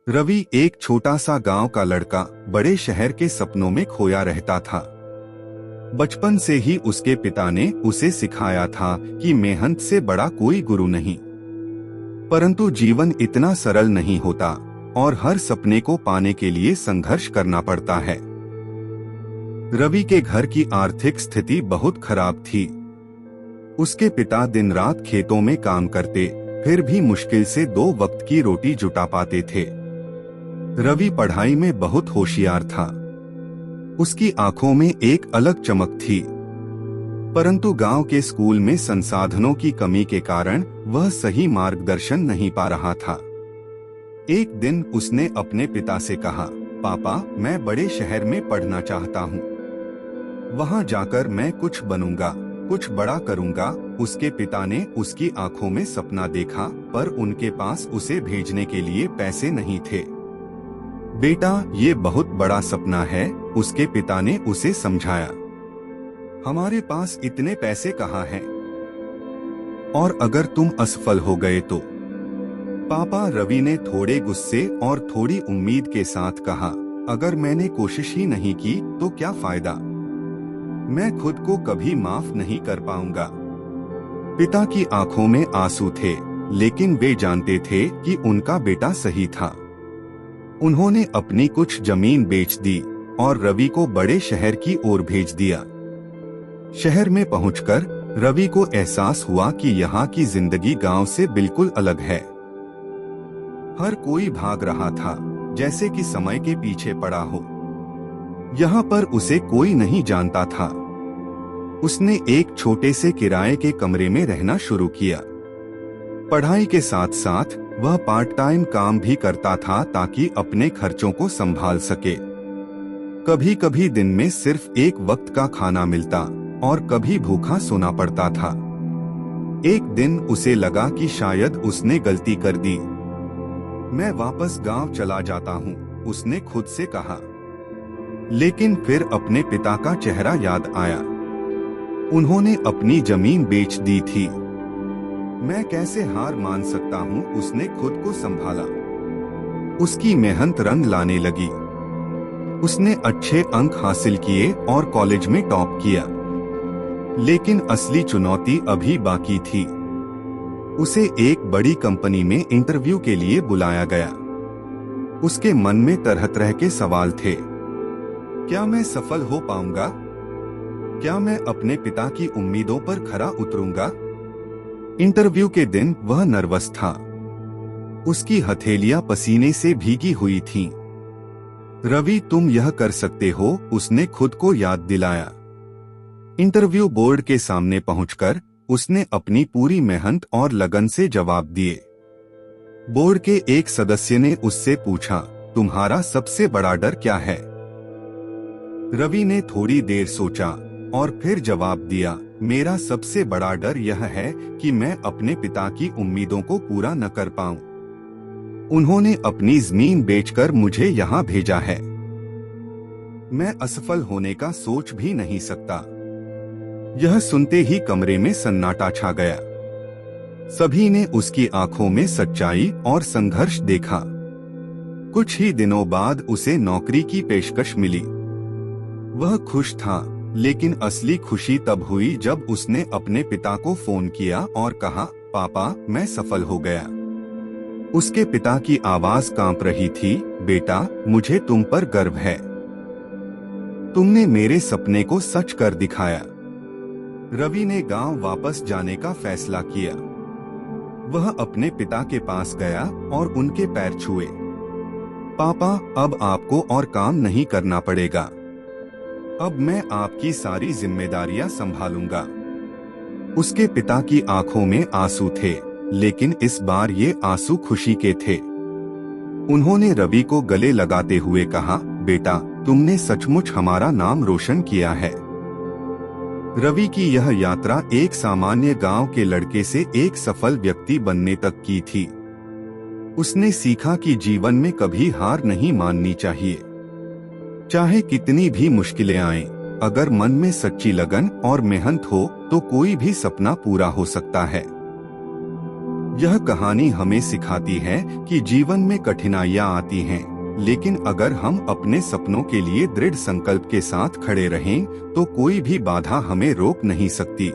रवि एक छोटा सा गांव का लड़का बड़े शहर के सपनों में खोया रहता था। बचपन से ही उसके पिता ने उसे सिखाया था कि मेहनत से बड़ा कोई गुरु नहीं। परंतु जीवन इतना सरल नहीं होता और हर सपने को पाने के लिए संघर्ष करना पड़ता है। रवि के घर की आर्थिक स्थिति बहुत खराब थी। उसके पिता दिन रात खेतों में काम करते, फिर भी मुश्किल से 2 वक्त की रोटी जुटा पाते थे। रवि पढ़ाई में बहुत होशियार था। उसकी आंखों में एक अलग चमक थी। परंतु गांव के स्कूल में संसाधनों की कमी के कारण वह सही मार्गदर्शन नहीं पा रहा था। एक दिन उसने अपने पिता से कहा, पापा, मैं बड़े शहर में पढ़ना चाहता हूँ। वहाँ जाकर मैं कुछ बनूंगा, कुछ बड़ा करूंगा। उसके पिता ने उसकी आंखों में सपना देखा, पर उनके पास उसे भेजने के लिए पैसे नहीं थे। बेटा, ये बहुत बड़ा सपना है, उसके पिता ने उसे समझाया। हमारे पास इतने पैसे कहाँ हैं? और अगर तुम असफल हो गए तो? पापा, रवि ने थोड़े गुस्से और थोड़ी उम्मीद के साथ कहा, अगर मैंने कोशिश ही नहीं की तो क्या फायदा? मैं खुद को कभी माफ नहीं कर पाऊंगा। पिता की आंखों में आंसू थे, लेकिन वे जानते थे कि उनका बेटा सही था। उन्होंने अपनी कुछ जमीन बेच दी और रवि को बड़े शहर की ओर भेज दिया। शहर में पहुंचकर रवि को एहसास हुआ कि यहाँ की जिंदगी गांव से बिल्कुल अलग है। हर कोई भाग रहा था, जैसे कि समय के पीछे पड़ा हो। यहाँ पर उसे कोई नहीं जानता था। उसने एक छोटे से किराए के कमरे में रहना शुरू किया। पढ़ाई के साथ साथ वह पार्ट टाइम काम भी करता था ताकि अपने खर्चों को संभाल सके। कभी कभी दिन में सिर्फ 1 वक्त का खाना मिलता और कभी भूखा सोना पड़ता था। एक दिन उसे लगा कि शायद उसने गलती कर दी। मैं वापस गांव चला जाता हूं, उसने खुद से कहा। लेकिन फिर अपने पिता का चेहरा याद आया। उन्होंने अपनी जमीन बेच दी थी। मैं कैसे हार मान सकता हूँ, उसने खुद को संभाला। उसकी मेहनत रंग लाने लगी। उसने अच्छे अंक हासिल किए और कॉलेज में टॉप किया। लेकिन असली चुनौती अभी बाकी थी। उसे एक बड़ी कंपनी में इंटरव्यू के लिए बुलाया गया। उसके मन में तरह तरह के सवाल थे। क्या मैं सफल हो पाऊंगा? क्या मैं अपने पिता की उम्मीदों पर खरा उतरूंगा? इंटरव्यू के दिन वह नर्वस था। उसकी हथेलियां पसीने से भीगी हुई थीं। रवि, तुम यह कर सकते हो, उसने खुद को याद दिलाया। इंटरव्यू बोर्ड के सामने पहुंचकर उसने अपनी पूरी मेहनत और लगन से जवाब दिए। बोर्ड के एक सदस्य ने उससे पूछा, तुम्हारा सबसे बड़ा डर क्या है? रवि ने थोड़ी देर सोचा और फिर जवाब दिया, मेरा सबसे बड़ा डर यह है कि मैं अपने पिता की उम्मीदों को पूरा न कर पाऊं। उन्होंने अपनी जमीन बेचकर मुझे यहाँ भेजा है। मैं असफल होने का सोच भी नहीं सकता। यह सुनते ही कमरे में सन्नाटा छा गया। सभी ने उसकी आंखों में सच्चाई और संघर्ष देखा। कुछ ही दिनों बाद उसे नौकरी की पेशकश मिली। वह खुश था, लेकिन असली खुशी तब हुई जब उसने अपने पिता को फोन किया और कहा, पापा, मैं सफल हो गया। उसके पिता की आवाज कांप रही थी, बेटा, मुझे तुम पर गर्व है। तुमने मेरे सपने को सच कर दिखाया। रवि ने गांव वापस जाने का फैसला किया। वह अपने पिता के पास गया और उनके पैर छुए। पापा, अब आपको और काम नहीं करना पड़ेगा। अब मैं आपकी सारी जिम्मेदारियां संभालूंगा। उसके पिता की आंखों में आंसू थे, लेकिन इस बार ये आंसू खुशी के थे। उन्होंने रवि को गले लगाते हुए कहा, बेटा, तुमने सचमुच हमारा नाम रोशन किया है। रवि की यह यात्रा एक सामान्य गांव के लड़के से एक सफल व्यक्ति बनने तक की थी। उसने सीखा कि जीवन में कभी हार नहीं माननी चाहिए। चाहे कितनी भी मुश्किलें आएं, अगर मन में सच्ची लगन और मेहनत हो तो कोई भी सपना पूरा हो सकता है। यह कहानी हमें सिखाती है कि जीवन में कठिनाइयाँ आती हैं, लेकिन अगर हम अपने सपनों के लिए दृढ़ संकल्प के साथ खड़े रहें, तो कोई भी बाधा हमें रोक नहीं सकती।